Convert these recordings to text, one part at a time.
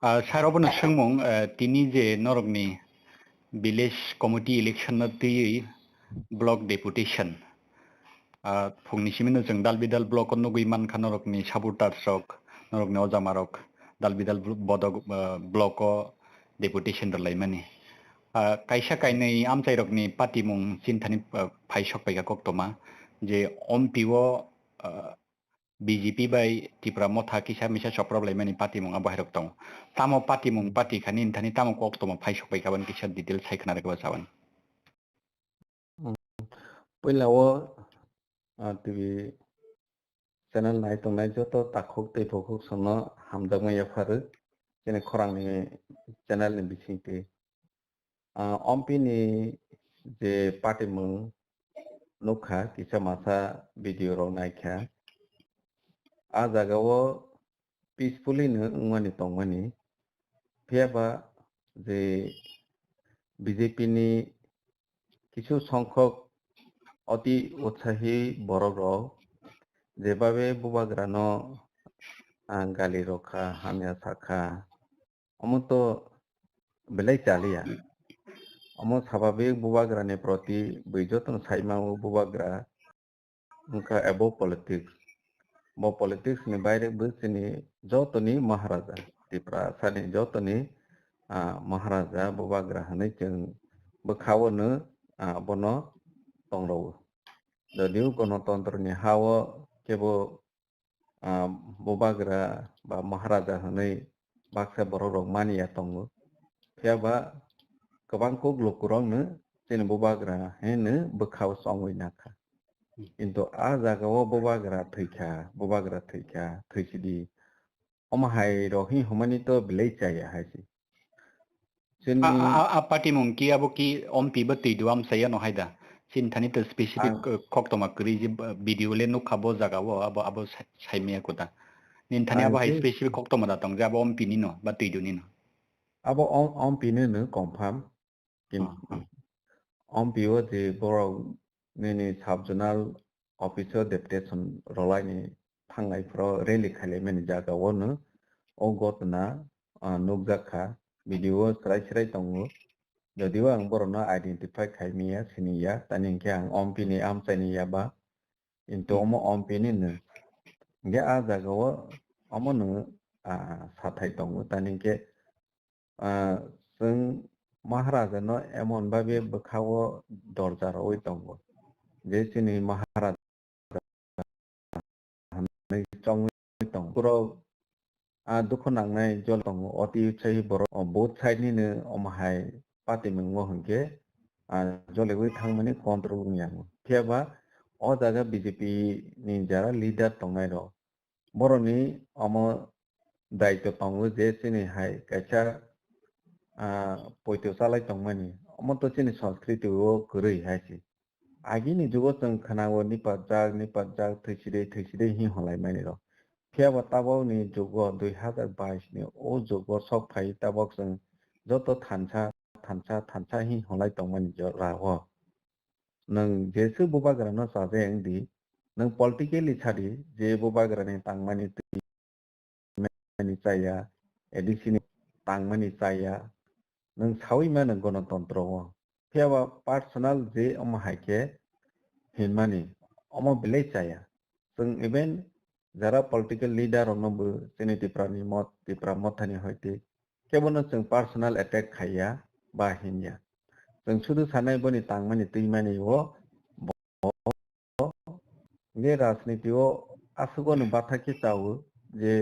Sarabana Sangmong, Tini Norogni, village committee election na ti block deputation. Fungnishimino jeng dalbidal block on nugiman kanorokni sabutar sok, norokni ojamarok, dalbidal bodog block deputation dalaimani. Kaisa kainai amchairokni Patimung Chintani Paisok Paiga Koktoma, je Ampi wo BJP by Tipra Motha Kisha Misha Soproblemani Patimung Abahirok Tong. Tamo Patimung Pati Kanin Tani Tamo Koktoma Paisok Paigawan Kisha detail Saikanasawan. Pulau TV channel này tụi này cho tôi tác khúc tây phổ khúc xong nó hàm đâm ngay phá rứ cho nên khorang này channel này bị sinh tì Ampi ni je Patimung nút khá kisah masa video rong này khá jaga wo peacefully nữa ngani tong ngani phía ba je BJP ni কিছু সংখ্যক অতি উৎসাহী বড়রাও যেভাবে বুবাগ্রানো গালি রক্ষা হামিয়া শাখা অমত বেলাই চালিয়া অমত স্বাভাবিক বুবাগ্রানের প্রতি বৈযতন সাইমাও বুবাগ্রা উনকা এবো পলিটিক্স বো পলিটিক্স নি বাইরে বুঝিনি যতনি মহারাজা ত্রিপুরা সানি যতনি মহারাজা বুবাগ্রা হানি जों বখাওনো bono tongro dadiu gণতন্ত্র ni hawo kebo bobagra ba maharaja hanai baksa borok mania tongo phiaba gobang ko glokurong no chen bobagra hene bokhaw songoi nakha into a jaga o bobagra thika thisidi omahai rohi homani to bilai chaya hasi Patimung ki abo ki Ampi bati duam saya no haida sin thani to specific koktoma kri video le no khabo jaga wo abo saimia kota nin thani abo hai specific koktoma da tong jabo Ampi ni no bati du ni no abo Ampi ne no confirm kin Ampi wo de boro ni subjonal officer deputation rolai ni thangai pro rally khale men jaga wo no ogotna nukjaka video serai tongo jadiwa ang borona identify khaimia siniya taning ang Ampi ni amsaniya ba into omo Ampi ni ne nge a jaga wo omo no sathai tongo taning ke जों महाराजा no emon babe bokhawo dorjar oi tongo je chini महाराजा hanai chongoi tong puro दुखु नांनाय जल दङ अति उच्चाहि बर both side नि no अमहाय पातिमंगो हंके जलेबै थांमानि control नियां faba अ जागा बीजेपी नि जारा लीडर तंनाय र बरनि अम दायित्व तंगो जे सिनि हाय काचा पयतो सालाय तंमानि अम तो सिनि संस्कृति ओ गरै हायसि आगिनि जुगो जों खनागो नि पाजाग थैसिदै हि हलाय मानि र Kaya tabau ni jogo 2022 ni o jogo sok pai tabok जों joto thansa hi holai tongmani raho nang jesu bubagra no sabe engdi nang politically chadi je bubagra ni tangmani mani chaya edisini tangmani chaya nang sawi man gণতন্ত্র kaya personal je haike hinmani omo belai chaya जों even jara political leader onobu sini Tipra Mothani hoite kebono जों personal attack khaya ba hinya जों sudu sanai boni tangmani tuimani wo nge rajniti o asugo no batha ki chawo je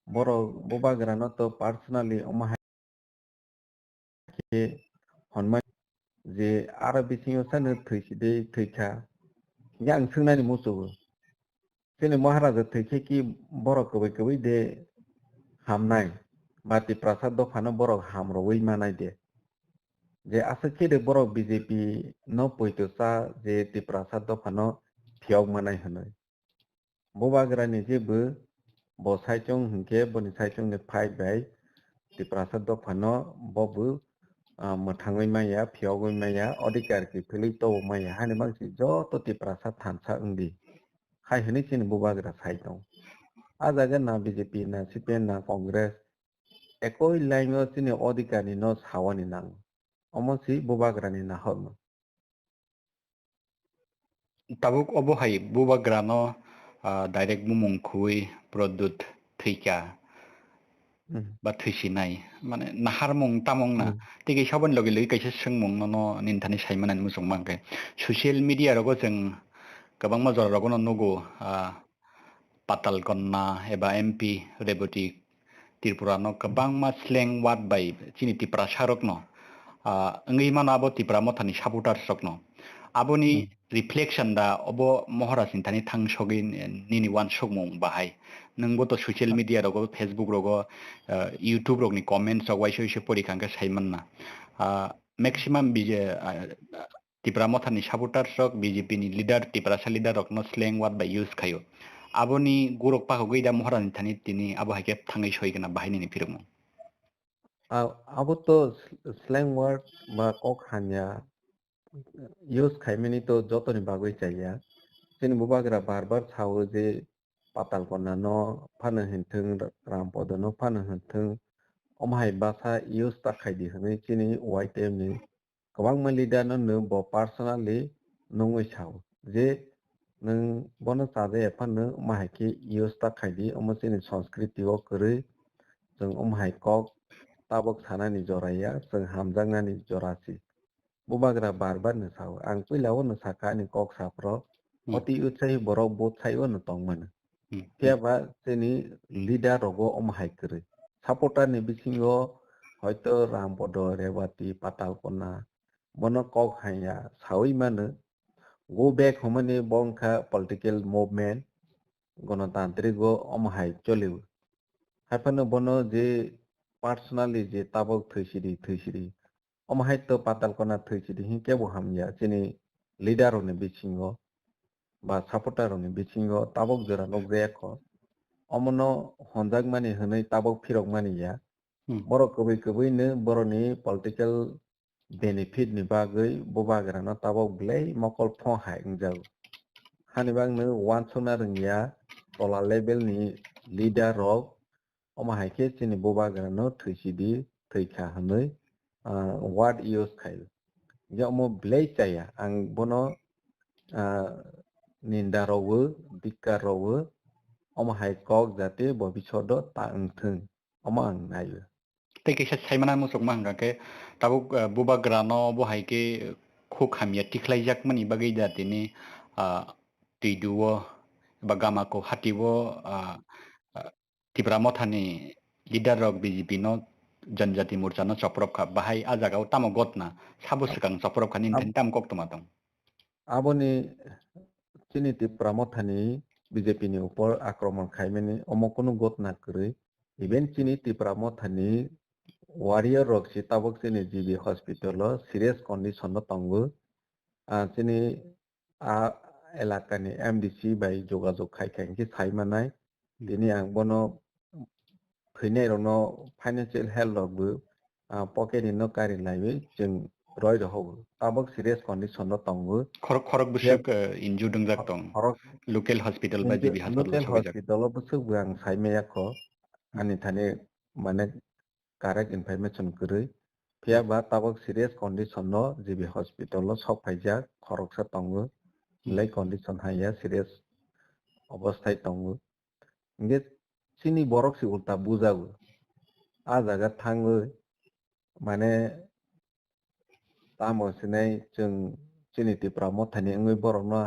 boro bobagra no to personally omaha ke honman je ara bisingo sanu thyside thykha yang sungnani musugo sini महाराजा थैखे कि बरक कबै दे हामनाय बाति प्रसाद दफानो बरक हामरवै मानाय दे जे आसके दे बरक BJP न पयतोसा जे ति प्रसाद दफानो थियाव मानाय हनै बोबाग्रानि जेबो बसाइचों हंके बनि साइचों ने फाइट बाय ति प्रसाद दफानो बबु मथाङै माया फियावै माया अधिकार कि फिलै तो माया हाने बांसि जतो ति प्रसाद थानसा उंदी hai hini chini bubagra saitong ajaga na BJP na CPN na Congress ekoi laino chini odikani no sawani nang omosi bubagrani na horno tabuk obo hai buba grano direct mumung khui product thika ba thaisinai mane nahar mung tamong na tigi sabon logi logi kaisa sengmung no ninthani saimanan musung mangke social media rogo jeng kabang ma jora rogo no nugo patal konna eba MP reboti Tripura no kabang ma slang word by chini Tipra sharok no ngi mana abo Tipra Mothani sabutar sok no aboni reflection da obo mohora sintani thang sogin nini wan sogmung bahai nungbo to social media rogo Facebook rogo YouTube rogni comments rog waisho isho porikangka saiman na maximum bije Tipra Mothani sabutar sok BJP ni leader Tipra sa leader rok no slang word by use khayo aboni gurok pa hogoi da mohora sintani tini abo haike thangai soigena bahai nini Phirokmung abo to slang word ba kok hanya use khaimani to jotoni bagoi chaya chini bubagra barbar sawo je patal konna no phana hinthung rampodo no phana hinthung omhai basa use ta khaidi hne chini YTM ni kabang ma leader no bo personally nungoi sawo je nung bono sade phana omhai ke use ta khaidi omo chini সংস্কৃতি o kwrwi jeng omhai kok tabok sanani joraya jeng hamjangnani jorasi bubagra barbar no sawo ang puilao no saka ni kok sapro oti utsai borok bot sayo no tongmani tiaba chini leader rogo omhai kwrwi supporter ni bisingo hoyto rampodo rewati patal konna bono kok hanya sawi mano go back homani bongkha political movement গণতান্ত্রিক omhai choliu haipano bono je personally je tabok thwisiri omhai to patal kona thwisiri hingke bo hamya chini leader ni bisingo ba supporter ni bisingo tabok jora nokjayakho omono honjakmani hwnoi tabok phirokmani ya borok kubui no boroni political benefit ni bagoi bubagrano tabok blai mokol phon hai wngjago hanibang no wansona rungya tola level ni leader rok omhai ke chini bubagrano thwisidi thwikha hwnoi word use khayo je omo blai chaya ang bono ninda rogo dikka rogo omhai kok jate bobishodo ta wngthung omo ang nayo tei kaisa saimana musuk mangka ke tabuk bubagra no bo haike khuk hamya tiklaijak mani bagai jatini tuiduo ba gamako hatiwo Tipra Mothani leader rok BJP no Janjati Morcha no choprop kha bahai ajagao tamo gotna sabo sikang choprop kha ninthani tam kok tomatong aboni chini Tipra Mothani BJP ni upor akromon khaimani omo kono gotna kwrwi even chini Tipra Mothani warrior rok si tabok chini GB hospital o serious condition no tongo chini elakani MDC bai jogajog khaikha saimanai tini ang bono khwinai rok no financial help rok bo pocket no kari laiwi jeng roi rohogo tabok serious condition no tongo khorok busuk injured dungjak tong local hospital ba GB hospital local sabajak hospital o busuk ang saimeyakho ani thani mane correct information kwrwi phiaba tabok serious condition no GB hospital o sokpaijak khoroksa tongo lei condition haya serious অবস্থায় tongo nge chini borok si ulta bujago a jaga thangoi mane tamo sinai chung chini Tipra Mothani ngoi borok no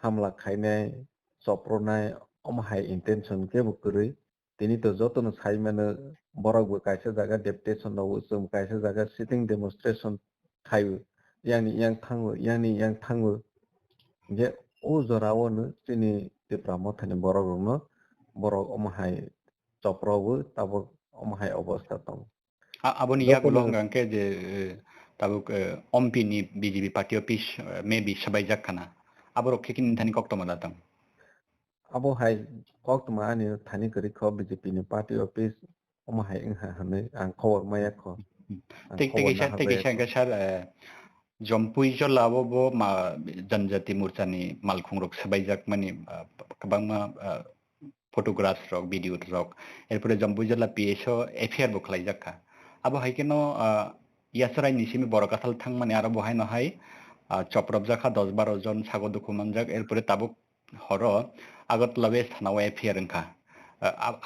hamla khainai chopronai omhai intention ke bo kwrwi tini to jotono saimano borok bo kaisa jaga deputation no chum kaisa jaga sitting demonstration khayo yang thango nge o jorao no chini Tipra Mothani borok no borok omhai choprobo tabok omhai obostha tongo aboni yagulo ngangke je tabuk Ampi ni BJP party office maybe sabajak kana aborok kekin thani kok toma datang abo hai kok tuma ani thani kari kho BJP ni party office omhai ingha hanoi ang khobor maya kho tei kaisa sar Jampuijala bo ma Janjati Morchani malkhungrok sabajak mani kabangma photographs rok video rok erpore Jampuijala PSO FIR bo khlaijaka abo haikeno yasrai ni simi Barakathalni thangmani aro bohai no hai choprobjaka 10-12 jon sago dokumanjak erpore tabuk horo Agartala West thanao FIR wngkha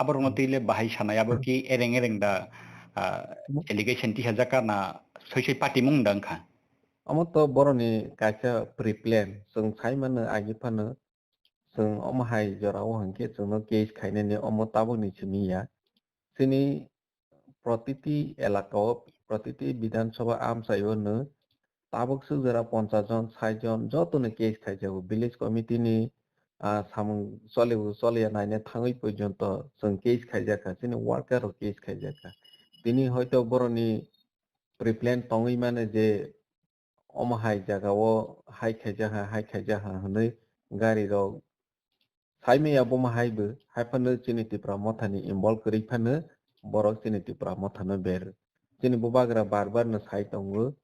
aborno tile bahai sanayabo ki ereng da allegation ti hajaka na soisoi Patimungno wngkha amo to boroni kaisa pre-plan sung saimano agifano sung omo hai jorao hangke sungno case khainani omo tabukni simiya sini প্রতিটি এলাকাও প্রতিটি বিধানসভা আমসাইওনো তাবক সুজরা 50 জন 60 জন যতনে case খাইজাবো village কমিটিনি সামুং চলিয়া নাইনে থাঙই পর্যন্ত जों case খাইজাকা তিনি ওয়ার্কারও কেস খাইজাকা তিনি হয়তো বড়নি প্রিপ্ল্যান তঙই মানে যে অমহাই জায়গাও হাই খাইজাহা হनै গাড়ি রক সাইমেয়া বমাহাইবো হাইফানো চিনি টিপ্রা মথানি ইনভলভ করি ফাनो borok chini Tipra Motha no ber chini bubagra barbar no sai tongo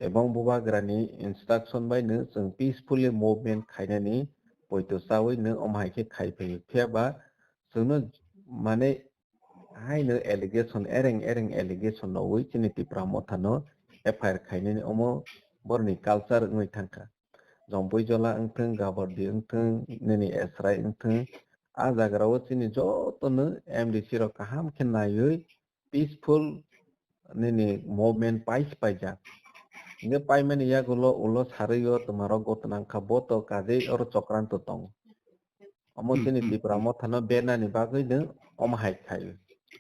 ebong bubagra ni instruction bai no जों peacefully movement khainani poito sawi no omhai ke khaipai pheba जोंनो mane hai no allegation ereng allegation no wi chini Tipra Motha no FIR khainani omo borni culture ngoi thangka Jampuijala engtheng gabardi engtheng nini esrai engtheng ajagrao chini jotono MDC ro kaham khe naioi peaceful nini movement paija nge paimani yagulo ulo sario tomaro gotnang khaboto kaje or chokranto tong omo chini Tipra Motha no benani bagoi no omhai khai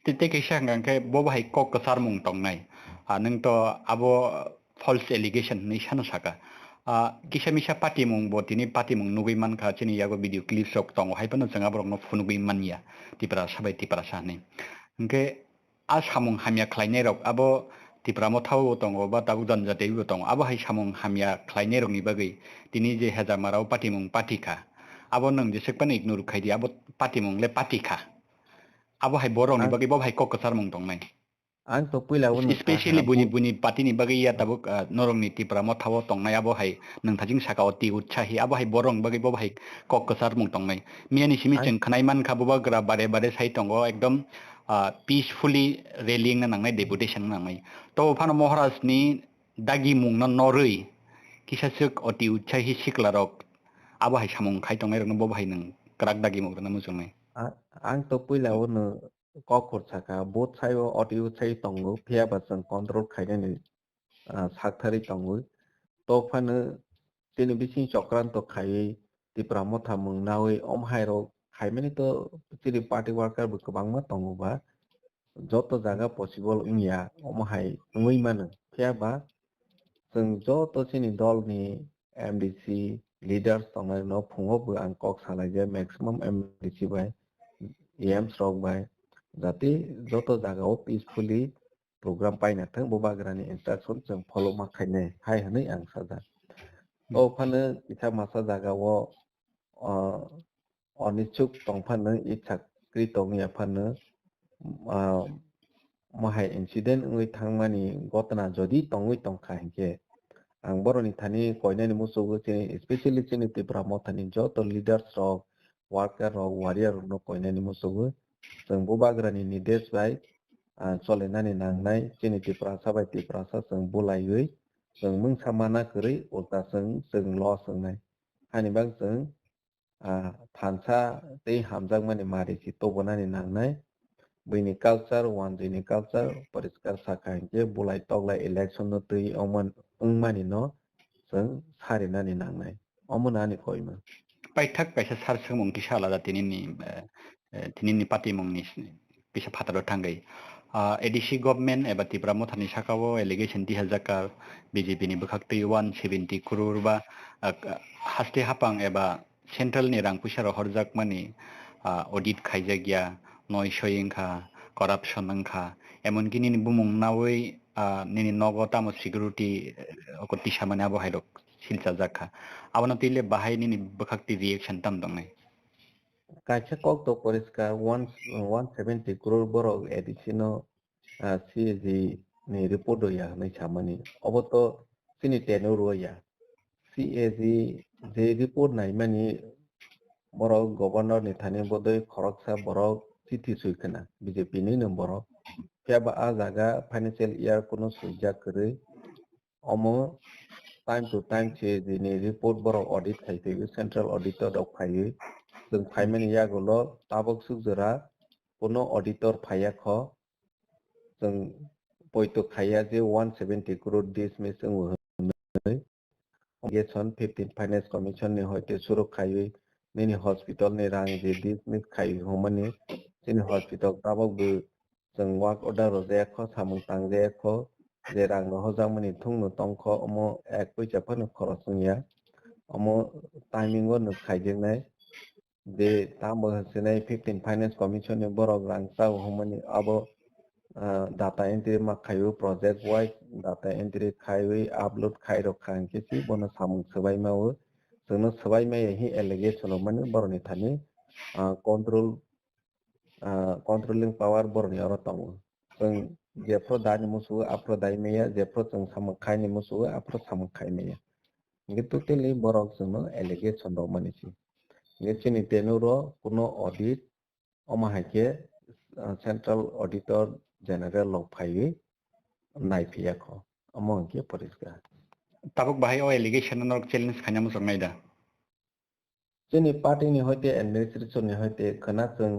tite kaisa ngangke bo bahai kok sarmung tongnai nang to abo false allegation ni sano saka kisa misa Patimung bo tini Patimung nugui mankha chini yago video clips rok tongo haipano janga borok no phunugui mania Tipra sabai Tipra sani ngke samung hamya khlainai rok abo Tipra Motha bo tongo ba tabu Janjati bo tongo abo hai samung hamya khlainai rok ni bagui tini je hajamarao Patimung patika abo nang je sekpan ignore khaidi abo Patimung le patika abo hai borok ni bagui bo hai kok sarmung tongnai ang to puila uno especially buni pati ni bagui ya tabuk norong ni Tipra Motha bo tongnai abo hai nang thajing saka oti utsahi abo hai borong bagui bo hai kok sarmung tongnai miani simi cheng khanai man kha bo gra bare sai tongo ekdom peacefully rallying na nangnai deputation nangnai to phano Maharaj ni dagi mung na norui kisasuk oti utsahi siklarok abo hai samung khai tongnai rok bo hai nang krak dagi mung na mujongnai ang to puila uno kokor saka both side audio sai tongo phia basang control khainani sakthari tongo to phano tini bising chokranto khai Tipra Motha mung nawi omhai ro khaimani to chiri party worker bu kabangma tongo ba joto jaga possible ingya omhai ngui mano phia ba जों joto chini dol ni MDC leaders tongnai no phungo bu ang kok salai maximum MDC bai EMs rok bai jati joto jagao peacefully program paina thang bubagrani instruction जों follow ma khaine hai hanai ang sada o phane itha masa jagao onichuk tongphane ichak kri tongya phane mahai incident ngui thangmani gotna jodi tongui tongkha hingke ang boroni thani koinani musugo chini especially chini Tipra Motha ni joto leaders rok worker rok warrior rok no koinani musugo जों bubagrani nidesh bai cholenani nangnai chini Tipra sabai Tipra sa जों bulaioi जों mungsa mana kwrui ulta जों loss ngai hani bang जों thansa tei hamjakmani marisi tobonani nangnai bini culture wanjini culture poriskar saka hingke bulai toklai election no tui oman ungmani no जों sarinani nangnai omonani koima paithak kaisa sar sumung ki sala da tinini Patimung ni bisa phataro thangai ADC government eba Tipra Motha ni sakao allegation ti hajaka BJP ni bukhaktui 170 crore ba haste hapang eba central ni rang puisaro horjak mani audit khaijagya noi soyingkha corruption angkha emon kini ni bumung nawi nini nogo tamo security ko tisamani abo hairok silcha jakha abona tile bahai nini bukhakti reaction tam dongnai kaisa kok to poriskar 170 crore borok additional CAG ni report ya nai samani oboto sini tenor ya CAG je report nai mani borok governor ni thani bodoi khoroksa borok chithi suikana BJP ni no borok phiaba a jaga financial year kuno suija kwrwi omo time to time che ni report borok audit khaitwi central auditor rok phaiwi जों फाइमानि यागोल' ताबक सुगजरा कुनो auditor फाया खो जों पयतो खाया जे 170 करोड़ देश में जों होनै गेसन 15 finance commission ने होते सुरु खायै नेनि हॉस्पिटल ने रां जे देश में खायै हमने जोंनि हॉस्पिटल ताबक बो जों वर्क ऑर्डर रजाया खो सामुं तांजाया खो जे रां हजामनि थुंनो तंखो अमो एक पैसा फनो खरसनिया अमो टाइमिंग नो खायजेनाय de tamo senai 15 finance commission ni borok rangsa humani abo data entry ma khayu project wise data entry khayu upload khairo khang kisi bono samung sabai mawo jono sabai mai hi allegation mani boroni thani controlling power boroni aro tongo जों जेफ्रो दानि मुसु Afro दाइमेया जेफ्रो जों सामु खायनि मुसु Afro सामु खायमेया ngi totally borok jono allegation ro manisi Ngechini tenuro kuno audit omahake central auditor general of phaiwi naiphiya kho amongke poriskar tabuk bahai o allegation no challenge khanya mo songnai da chini party ni hoite administration ni hoite khana chung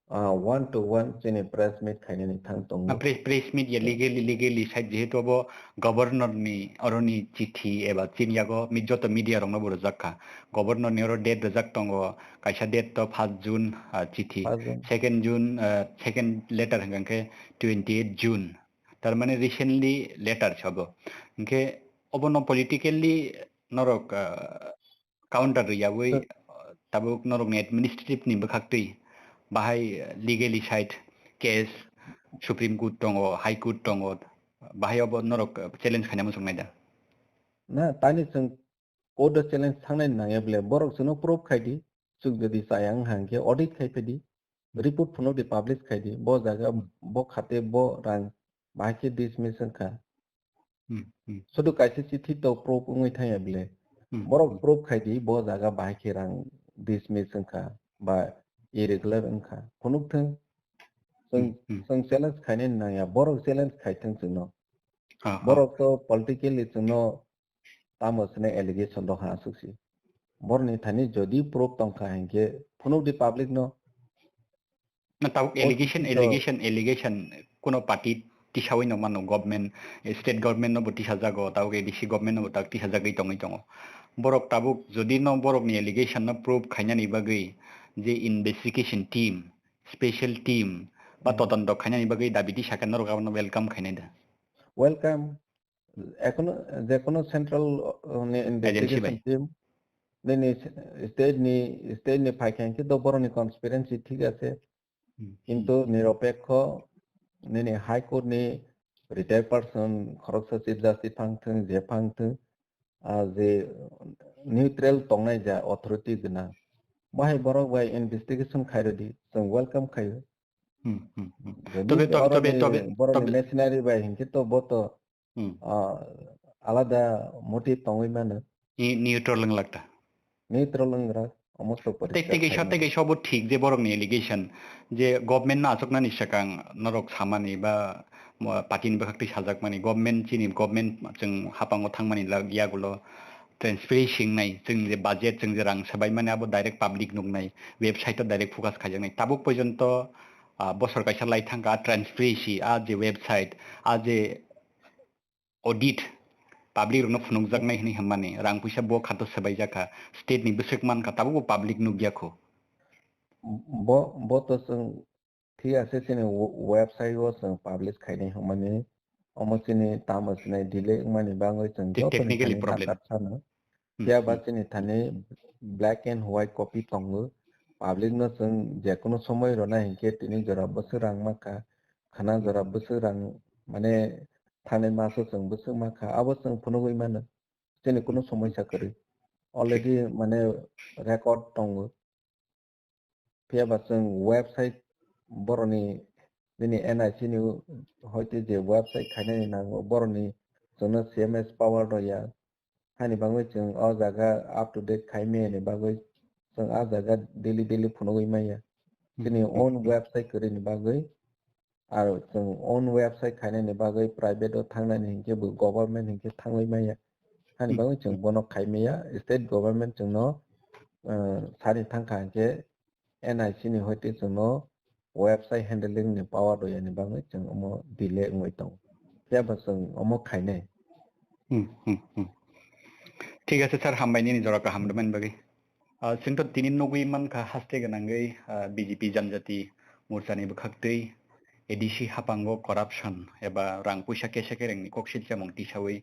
1 to 1 chini press meet khaini ni thang tong press meet ya legally side jehetu abo governor ni oroni chithi eba chiniago mijoto media rong no boro jakka governor ni oro date rajak tongo kaisa date to 1 june chithi 2 june second letter hangke 28 june tar mane recently letter chabo hangke obono politically norok counter yawoi tabuk norok ni administrative ni bakhaktui bahai legally side case supreme court tongo high court tongo bahai obo norok challenge khanya mo songnai da na tani chung code challenge thangnai nangeble borok suno proof khaidi sugdedi sayang hangke audit khaipedi report phuno de publish khaidi bo jaga bo khate bo rang bahake dismission kha sudu kaise chithi to proof ungoi thayable borok proof khaidi bo jaga bahake rang dismission kha ba irregular ungkha phunuk thang जों challenge खायने नाया borok challenge खायथों जोंनो borok to politically जोंनो तामसने allegation दो हा सुसी borni thani jodi proof tongkha hangke phunuk di public no na tabuk allegation kuno party tisawai no mano government state government no boti sajago tabuk DC government no tak tisajagai tongo borok tabuk jodi no borok ni allegation no proof khanya ni bagai je investigation team special team ba totando khanya ni bagai dabiti sakan no gabno welcome khainai da welcome econo je kono central investigation team neni state ni phaikhan ke do boroni conspiracy thik ase কিন্তু নিরপেক্ষ নেনে high court ni retired person খরকসা chief justice phangthung je phangthung je neutral tongnai ja authority gna bahai borok bai investigation khairodi जों welcome khayo তবে borok machinery bai hinke to boto alada motive tongoi mano neutral langlakta neutral langra tege sobo thik je borok ni allegation je government na asokna ni sakang norok samani ba party ni bakhakti sajak mani government chini government jeng hapango thangmani lagia gulo transparency nai jeng je budget jeng je rang sabai mane abo direct public nungnai website direct focus khajanai tabuk porjonto bosor kaisa lai thangka transparency a je website a je audit public rungno phunukjaknai hini hammani rang puisa bo khato sabai jaka state ni bisakman ka tabu public nu gyakho bo to sung thi ase chini website wo sung publish khaini hammani omo chini tamas nai delay mani bangoi chung technically problem ya ba chini thani black and white copy tongu public no sung je kono somoy rona hinke tini jora bosrang maka khana jora bosrang mane thane maso chung bosung maka abo chung phunugoi mano chini kono samosa kari already mane record tongu pia ba chung website boroni nini NIC ni hoite je website khane ni nang boroni jono CMS power do ya hani bangoi chung o jaga up to date khaime ni bagoi जों आ जागा daily फुनगै माया जोंनि own website करिनि बागै आरो जों own website खायनायनि बागै private आव थांनायनि हिंखेबो government हिंखे थांलै माया हानि बागै जों बनो खायमेया state government जोंनो सारि थांखा हिंखे NIC नि हयते जोंनो website handling नि power दयानि बागै जों अमो delay ngoi दं जेबो जों अमो खायनाय ঠিক আছে স্যার হামবাইনি নিজরাকা হামদমেন বাগै जोंथ' दिनै नगै मानखा हास्ते गोनाङै BJP जानजाति मोर्चानि बखाक्तै एडिसि हापांगो करापसन एबा रां पैसा केसे केरेंनि कक्सिल जामं तिसावै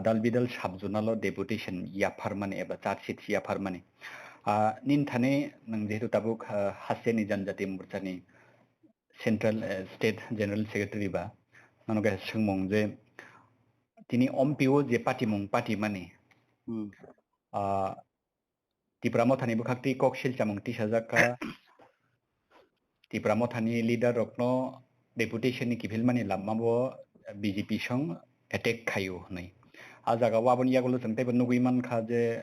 दाल बिदाल साबजुनाल डेपुटेशन याफार माने एबा चार्जशीट याफार माने निन थाने नों जेहेतु ताबुक हास्तेनि जानजाति मोर्चानि सेंट्रल स्टेट जनरल सेक्रेटारि बा ननगा सोंमं जे दिनै अम्पिओ जे पाटिमुं पार्टी माने Tipra Mothani bukakti koksil chamung tisajaka Tipra Mothani leader rokno deputation ni kifil mani lamabo BJP song attack khayo nai ajaga wabon yagulo tangtai nugui man kha je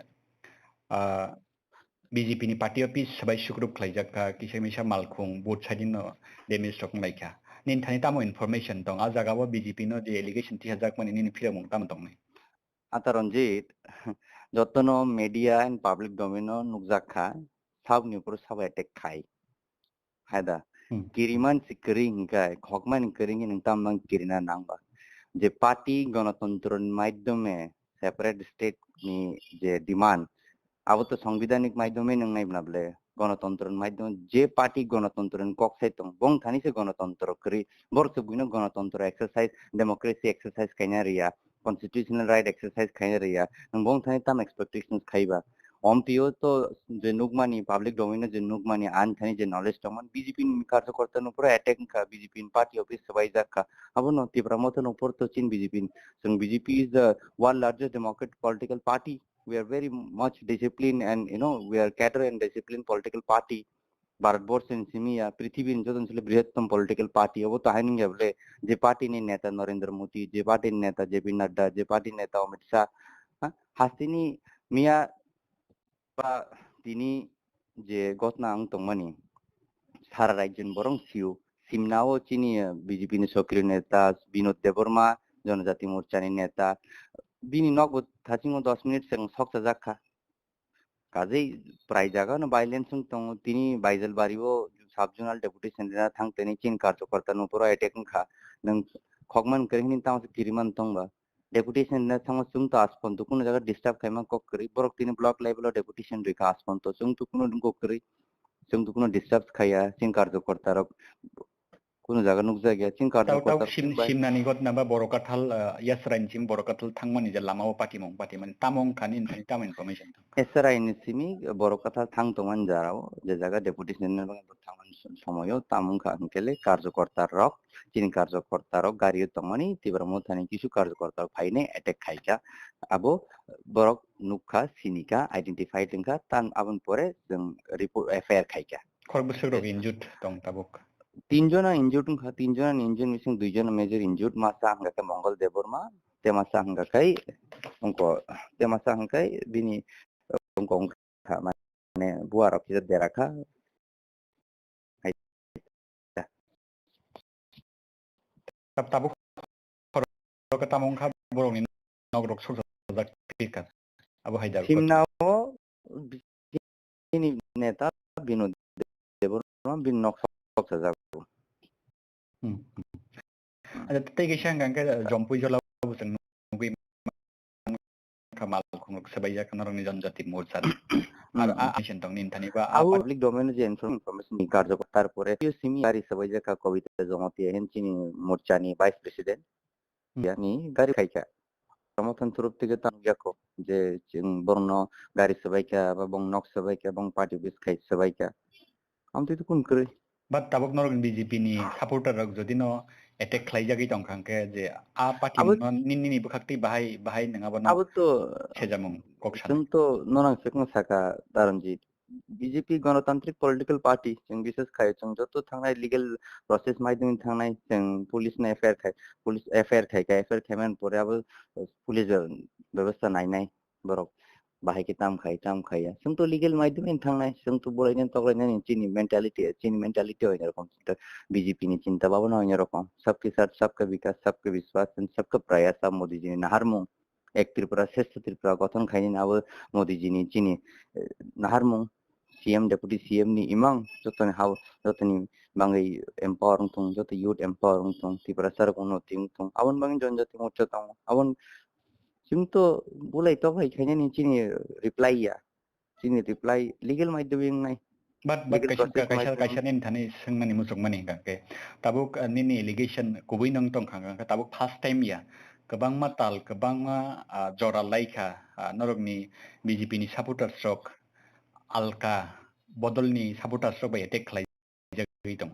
BJP ni party office sabai sukrup khlaijaka kisemisa malkhung both side no damage tok laika nin thani tamo information tong ajaga wa BJP no je allegation tisajak mani nin Phirokmung tam tong nai Ataronjit jotono media and public domain nukjakha sabni upor sab attack khai haida kiriman sikri hingai khokman kering ning tamang kirina nangba je party গণতন্ত্রের মাধ্যমে separate state ni je demand abo to সংবিধানিক মাধ্যমে nang nai bnable গণতন্ত্রের মাধ্যমে যে party গণতন্ত্রের কক্সাইতং বং Thani সে গণতন্ত্র করি বর্ষ বুইনো গণতন্ত্র এক্সারসাইজ ডেমোক্রেসি এক্সারসাইজ কাইনারিয়া constitutional right exercise khainaria bong thani tam expectations khaiba ompio to je nugmani public domain je nugmani an thani je knowledge taman BJP ni karyakarta no pura attack ka BJP party office sabai jakka abono Tipra Motha no por to chin BJP so BJP is the one largest democratic political party we are very much disciplined and we are cadre and disciplined political party ভারতবর্ষের সিমিয়া পৃথিবীর যতনশীল বৃহত্তম political party হবো তাহানি যাবলে যে party নি নেতা নরেন্দ্র মোদি যে পার্টির নেতা জেপি নাড্ডা যে পার্টির নেতা অমিত শাহ হাসিনি মিয়া বা তিনি যে ঘটনা আংতমানি সারা রাজ্যের বরং সিমনাও চিনি বিজেপি নি সক্রিয় নেতা বিনোদ দেববর্মা জনজাতি মোর্চানি নেতা বিনি নগদ থাচিং 10 মিনিট সেং সকসা জাখা কাজেই প্রায় জায়গানো ভাইলেন্স দङ তিনি বাইজাল বাড়িও সাবজোনাল ডেপুটেশন রা থাংতেনি চিন কার্যকর্তা নপুরা এটেক খা नों खगमान करिनि ताव किरिमान तंबा डेपुटेशन ना थांग सुं तो आसपन तो कुनो जगह डिस्टर्ब खाइमा ककरि बरक तिनि ब्लॉक लेवल डेपुटेशन रेखा आसपन तो सुं तो कुनो ककरि सुं तो कुनो डिस्टर्ब खाया चिन कार्यकर्ता र कुनो जगह नुक जायगा चिन कार्यकर्ता सिमनानि गत नाबा बरकाथाल यासराइन सिम बरकाथाल थांमानि जे लामाव पाटिमं तामं खानि ननि ताम इनफरमेशन एसराइन सिमी बरकाथाल थांग तमान जाराव जे जगह डेपुटेशन ना थांमान समयो तामं खानकेले कार्यकर्ता रक चिन कार्यकर्ता रक गाड़ी तमानि तीव्र मोथानि किछु कार्यकर्ता फाइने अटैक खाइका आबो बरक नुखा सिनिका आइडेंटिफाई लिंका तान आबन परे जों रिपोर्ट एफआईआर खाइका खर बोसोर इनजुड दं ताबुक तीनजना इनजुड मिसिं दुइजना मेजर इनजुड मासा हंगाके मंगल देबबर्मा तेमासा हंगाkai उनको तेमासा हंगाkai बिनि उनको माने बुआर अफिस देराखा ताबुक खर तामं खा बरनि नगरक सरजाक फिरका अब हायदार सिमनाओ बिनि नेता बिनोद देबबर्मा बिन नक्सा जागो ada tege sangangka Jampuijala busang nugui kamal khongok sabaya kanaroni janjati Morchani ar action tong nin thani ba public domain je information ni कार्यकर्ता परे यो सिमिलारि सबैजा का कविता जमती हेन चिनी मोर्चानी भाइस प्रेसिडेंट यानी गाड़ी खाइका समर्थन स्वरूप থেকে তানুয়াকো যে বর্ণ গাড়ি সবাইকা বা বং নক সবাইকা বং পার্টি বিস খাই সবাইকা আমতে তো কোন করে But tabok norog BJP ni supporter rok jodi no attack khlaijagi tongkhangke je a party non nini bukhakti bahai nangaba no abo to sejamung koksan जों तो नरं सेकन साका दारंजी बीजेपी गणतांत्रिक पॉलिटिकल पार्टी जों विशेष खाय जों जतो थांनाय लीगल प्रोसेस माइदों थांनाय जों पुलिस ने एफआईआर खाय खायमान परे अब पुलिस व्यवस्था नायनाय बरक bahai ki tam khaya sung to legal maidhame thangnai sung to bolainen toklainen chini mentality hoy erokom BJP ni চিন্তা ভাবনা hoy erokom sabke sath sabka vikas sabka vishwas and sabka prayas ab modi ji ni naharmung ek tripura sheshtha tripura gothon khaini abo modi ji ni chini naharmung CM deputy CM ni imang jotoni how jotoni bangai empowering tung joto youth empowering tung Tipra sarakung no ting tung abon bangin Janjati morcha tang abon sing to bulai to bhai khaini ni chini reply ya chini reply legal maidhame nai but legal process kaisa nin thani sengmani musuk mani kangke tabuk nini allegation kubui nang tong kangka tabuk first time ya kebang matal kebang jora laika norokni BJP ni supporters rok alka bodolni supporters rok bai attack khlai jagui tong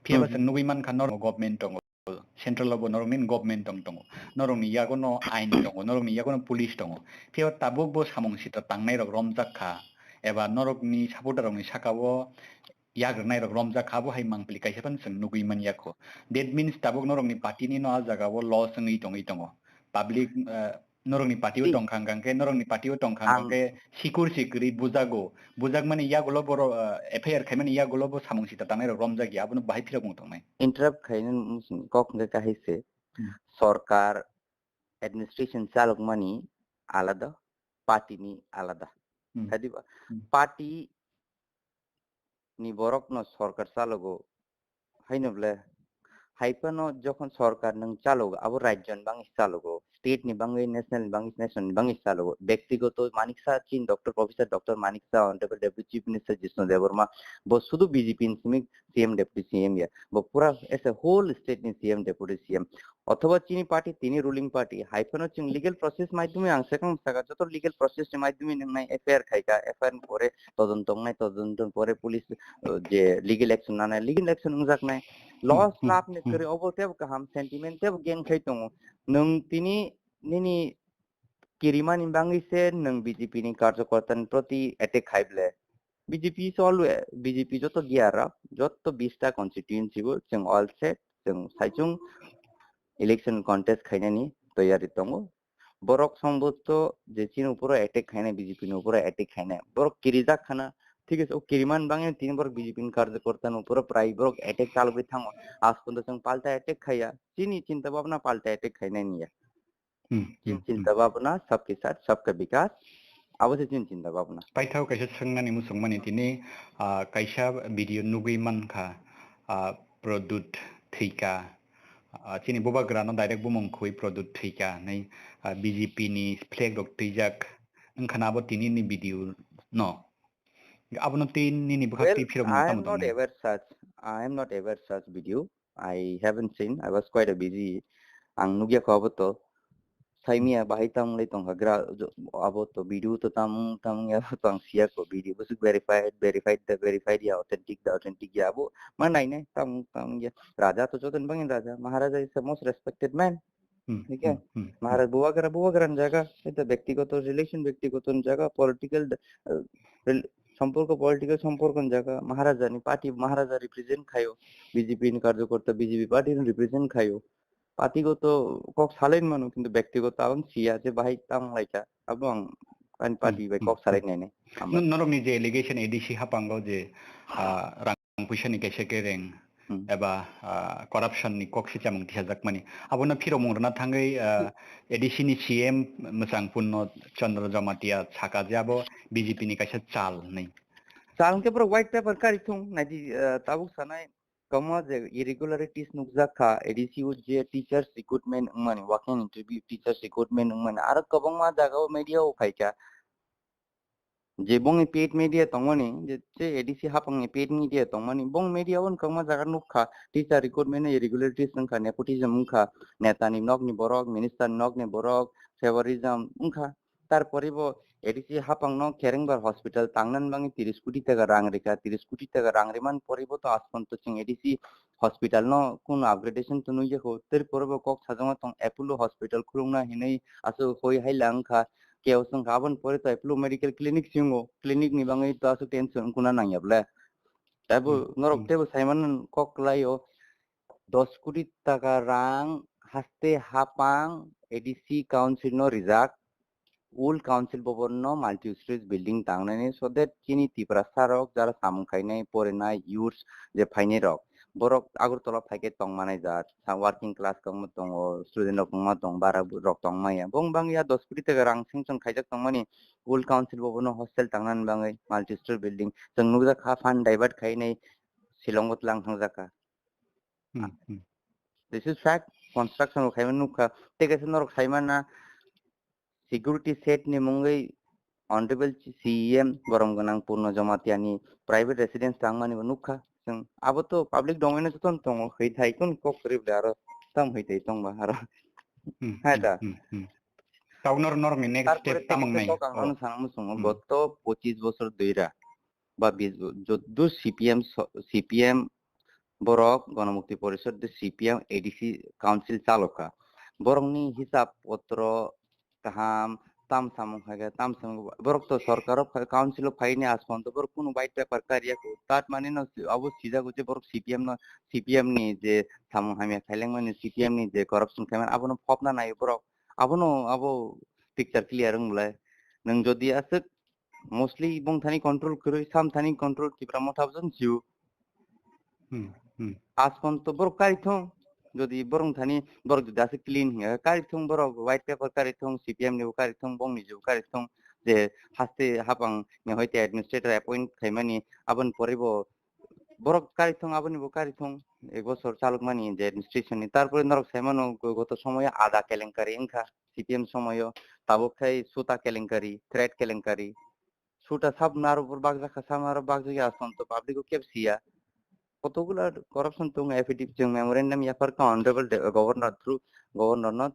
phiaba seng nugui man khan nor government tong central lobo normin government tong norongni yagono ain tong norongni yagono police tong phiaba tabuk bo samung sita tangnai rok romjak kha eba norokni supporter rokni sakao yagrnai rok romjak kha bo hai mangpili kaisa pan seng nugui man yakho that means tabuk norongni party ni no a jaga bo law sengi tongo public norongni party o tongkhang kangke norongni party o tongkhang kangke sikur sikri bujak mani yagulo boro FIR khaimani yagulo bo samung sita tangnai rok romjak ya abono bahai phirokmung tongnai interrupt khainen kok nge kahise Sarkar administration চালক মানি আলাদা party নি আলাদা হাদিবা party নি বরক ন সরকার চালগো হাইনবলে হাইপানো যখন সরকার নং চালগো আবো রাজ্যন Bangladesh চালগো state নি বাংলাদেশ ন্যাশনাল বাংলাদেশ চালগো ব্যক্তিগত মানিক শাহ চীন doctor Manik Shah honourable deputy chief minister Jishnu Debbarma বো শুধু বিজেপি সিমিক সিএম ডেপুটি সিএম ইয়া বো পুরা এস এ হোল স্টেট নি সিএম ডেপুটি সিএম অথবা চিনি পার্টি তিনি রুলিং পার্টি হাইফানো চিং লিগ্যাল প্রসেস মাধ্যমে আং সেকম সাকা যত লিগ্যাল প্রসেস নি মাধ্যমে নাই এফআইআর খাইকা এফআইআর পরে তদন্ত নাই তদন্ত পরে পুলিশ যে লিগ্যাল অ্যাকশন না নাই লিগ্যাল অ্যাকশন উজাক নাই লস লাভ নে করে অবতেব কাহাম সেন্টিমেন্ট তেব গেন খাই দङ নং তিনি নিনি কিরিমান ইমবাংইসে নং বিজেপি নি কার্যকর্তার প্রতি অ্যাটাক খাইবলে বিজেপি সল বিজেপি যত গিয়ারা যত 20টা কনস্টিটিউয়েন্সি বো जों অল সেট जों সাইজুং ইলেকশন কন্টেস্ট খাইনানি তৈয়ারি দङ বরক সম্ভবত যে চিন উপর অ্যাটাক খাইনা বিজেপি নি উপর অ্যাটাক খাইনা বরক কিরিজা খানা ঠিক আছে ও কিরিমান বাঙে তিন বরক বিজেপি নি কার্যকর্তার উপর প্রায় বরক অ্যাটাক চালু করে থাঙ্গ আজ পর্যন্ত जों পাল্টা অ্যাটাক খাইয়া চিনি চিন্তা ভাবনা পাল্টা অ্যাটাক খাইনা নিয়া চিন্তা ভাবনা सबके साथ सबका विकास आवश्य चिन्ता भावना paithau kaisa sengnani musungmani tini kaisa video nugui manka product thika chini boba grano direct bumong khoi product thika nei BJP ni flag dok tijak engkhana abo tini ni video no abono tini ni bhakti phirokmung I am not aware such video. I haven't seen. I was quite busy. Ang nugya ko aboto saimia bahai tang lei tong hagra aboto video to tam ya tang sia ko video was verified ya authentic ya abo manai ne tam ya raja to joten bangin raja maharaja is the most respected man ठीक है महाराज बुआ करा জায়গা এটা ব্যক্তিগত relation ব্যক্তিগত জায়গা political সম্পর্ক পলিটিক্যাল সম্পর্ক জায়গা মহারাজানি পার্টি মহারাজা রিপ্রেজেন্ট খায়ো বিজেপি নি কার্যকর্তা বিজেপি পার্টি রিপ্রেজেন্ট খায়ো পার্টিগত কক সালেন মানু কিন্তু ব্যক্তিগত আবং সিয়া যে বাহাই তাং লাইকা আবং আন পার্টি বাই কক সালেন নাই নরমনি যে এলিগেশন এডিসি হাপাঙ্গো যে রাং পুইসানি কাইসা কেরেং एबा करप्शन नि कक्सि चामung थियाजाक मानि आबोनो फिरकमung रना थांगै एडिसि नि सीएम मोजां पुन्न चन्द्र जमातिया साका जाबो बीजेपी नि काइसा चाल नै चाल के पर व्हाइट पेपर कारि थुं नादि ताबुक सानाय कमा जे इरेगुलारिटीज नुकजाखा एडिसि उ जे टीचर्स रिक्रुटमेंट माने वाकिं इंटरव्यू टीचर्स रिक्रुटमेंट माने आरो कबं मा जागाव मीडिया उ फाइका जे बंग पेड मीडिया तंगमनि जे एडिसि हापंग पेड मीडिया तंगमनि बंग मीडिया वन कमा जागा नुखा टीचर रिक्रुटमेंट इरेगुलारिटीज नखा नेपोटिज्म उनखा नेतानि नगनि बरक मिनिस्टार नगनि बरक फेवरिज्म उनखा तारपरे बो एडिसि हापंग न केरेंबार हॉस्पिटल तांगनन बांगि 30 कोटी टाका रां रेखा 30 कोटी टाका रां रेमान परिबो तो आसपन्त चिं एडिसि हॉस्पिटल न कुन अपग्रेडेशन तो नुये हो तर परबो कक साजमा तंग एपोलो हॉस्पिटल खुरुंगना हिनै आसो होय हाइलांखा केव सं गाबन परे तो एपोलो मेडिकल क्लिनिक सिंगो क्लिनिक नि बांगै तो आसो टेंशन कुना नायाबले ताबो नरक तेबो साइमन कक लायो 10 कोटी टाका रां हास्ते हापां एडिसि काउन्सिल नो रिजार्ट old council boborno multi stories building tangnani so that chini Tipra sarok jara samung khainai porenai youths je phainai rok borok agurtola phaike tongmanai jat working class kong tongo student rok ma tong bara rok tongmaya bong bang ya 10 koটি টাকা rang singson khaijak tongmani old council boborno hostel tangnan bangai multi story building jeng nugja kha fund divert khainai silongot lang hangjaka this is fact construction of khaiman nukha tege norok khaimana security set ni mungai honorable CEM borom ganang purno jamatiani private residence tangmani nukha जों abo to public domain to tong hei thai kun kok rib aro tam hei thai tong ba aro ha da টাউনৰ নৰমি next step Tamang নাই কাংন Sanam song গত 25 বছর দইরা বা 20 যদ্দু CPM বরক গণমুক্তি পরিষদ CPM ADC council চালকা বরংনি হিসাব পত্র কাহাম tam samung haga tam samung borok to sarkar council phaine aspon to borok kuno white paper kariya ko tat mane no abo sida ko je borok CPM ni je samung hamia khaileng mane CPM ni je corruption khaman abono phopna nai borok abo picture clear nglai nang jodi asuk mostly bong thani control kori sam thani control Tipra Motha jon jiu aspon to borok kari thong যদি বরং Thani বরক যদি আছে clean হিয়া কারি থং বরক white paper কারি থং CPM new কারি থং বং নিজু কারি থং যে হাসতে হাপাং নে হইতে administrator appoint খাইমানি আবন পরিব বরক কারি থং আবনি বো কারি থং এক বছর চালক মানি যে অ্যাডমিনিস্ট্রেশন তারপরে নরক সাইমানো গত সময়ে আদা কেলেঙ্কারি এনকা সিপিএম সময় তাবক খাই সুতা কেলেঙ্কারি থ্রেড কেলেঙ্কারি সুটা সব নার উপর বাগজা সামার বাগজা আসন তো পাবলিকো কেপসিয়া কতগুলা করাপশন তো এফিডিভ जों মেমোরেন্ডাম ইয়াফার কা honourable governor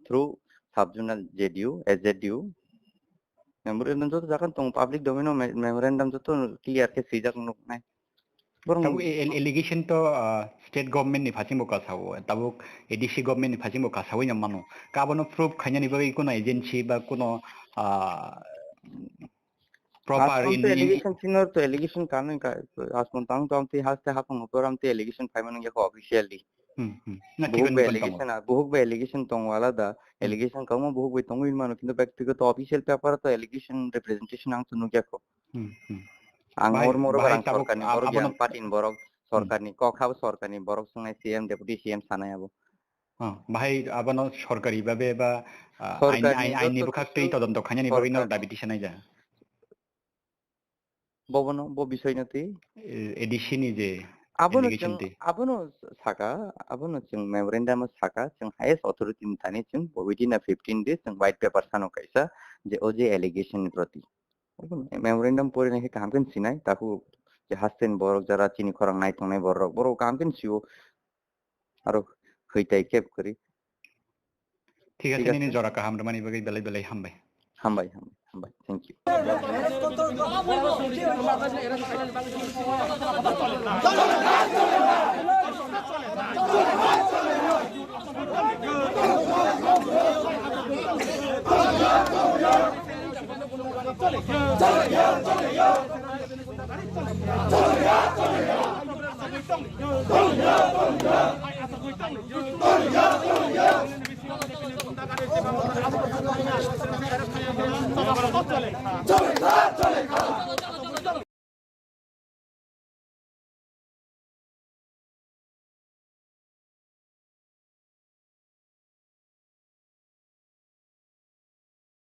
through subzonal JDU AJDU memorandum তো জাকান তো পাবলিক ডোমেইন মেমোরেন্ডাম তো ক্লিয়ার কে সিজাক নুক নাই বরং এলিগেশন তো স্টেট গভর্নমেন্ট নি ফাসিমো কা সাও তাবুক এডিসি গভর্নমেন্ট নি ফাসিমো কা সাও না মানো কাবনো প্রুফ খাইনানি বাগै কোনো এজেন্সি বা কোনো proper allegation senior to allegation kanen ka aspon tang to amti haste hapang upor amti allegation phaiman ge officially na tigon allegation buhuk be allegation tong wala da allegation kamo buhuk be tong in mano kintu ব্যক্তিগত official paper to allegation representation ang tunu ge ko ang mor barang sarkar ni borok yang patin borok sarkar ni ko khab sarkar ni borok sungai CM deputy CM sanai abo ভাই আবানো সরকারি ভাবে বা আইনি বখাকতেই তদন্ত খাইনানি বাগै ন দাবিটি সানাই যা ববনো ব বিষয় নাতি এডিশনি যে abono saka abono chung memorandum saka chung highest authority thani chung within a 15 days chung white paper sano kaisa je o je allegation proti memorandum pore nahi kamken sinai taku je hasten borok jara chini khorang nai tongnai borok kamken siu aro khaitai kep kori ঠিক আছে নি জরা কা হামরা মানি বাগै বেলাই হামবাই thank you চলে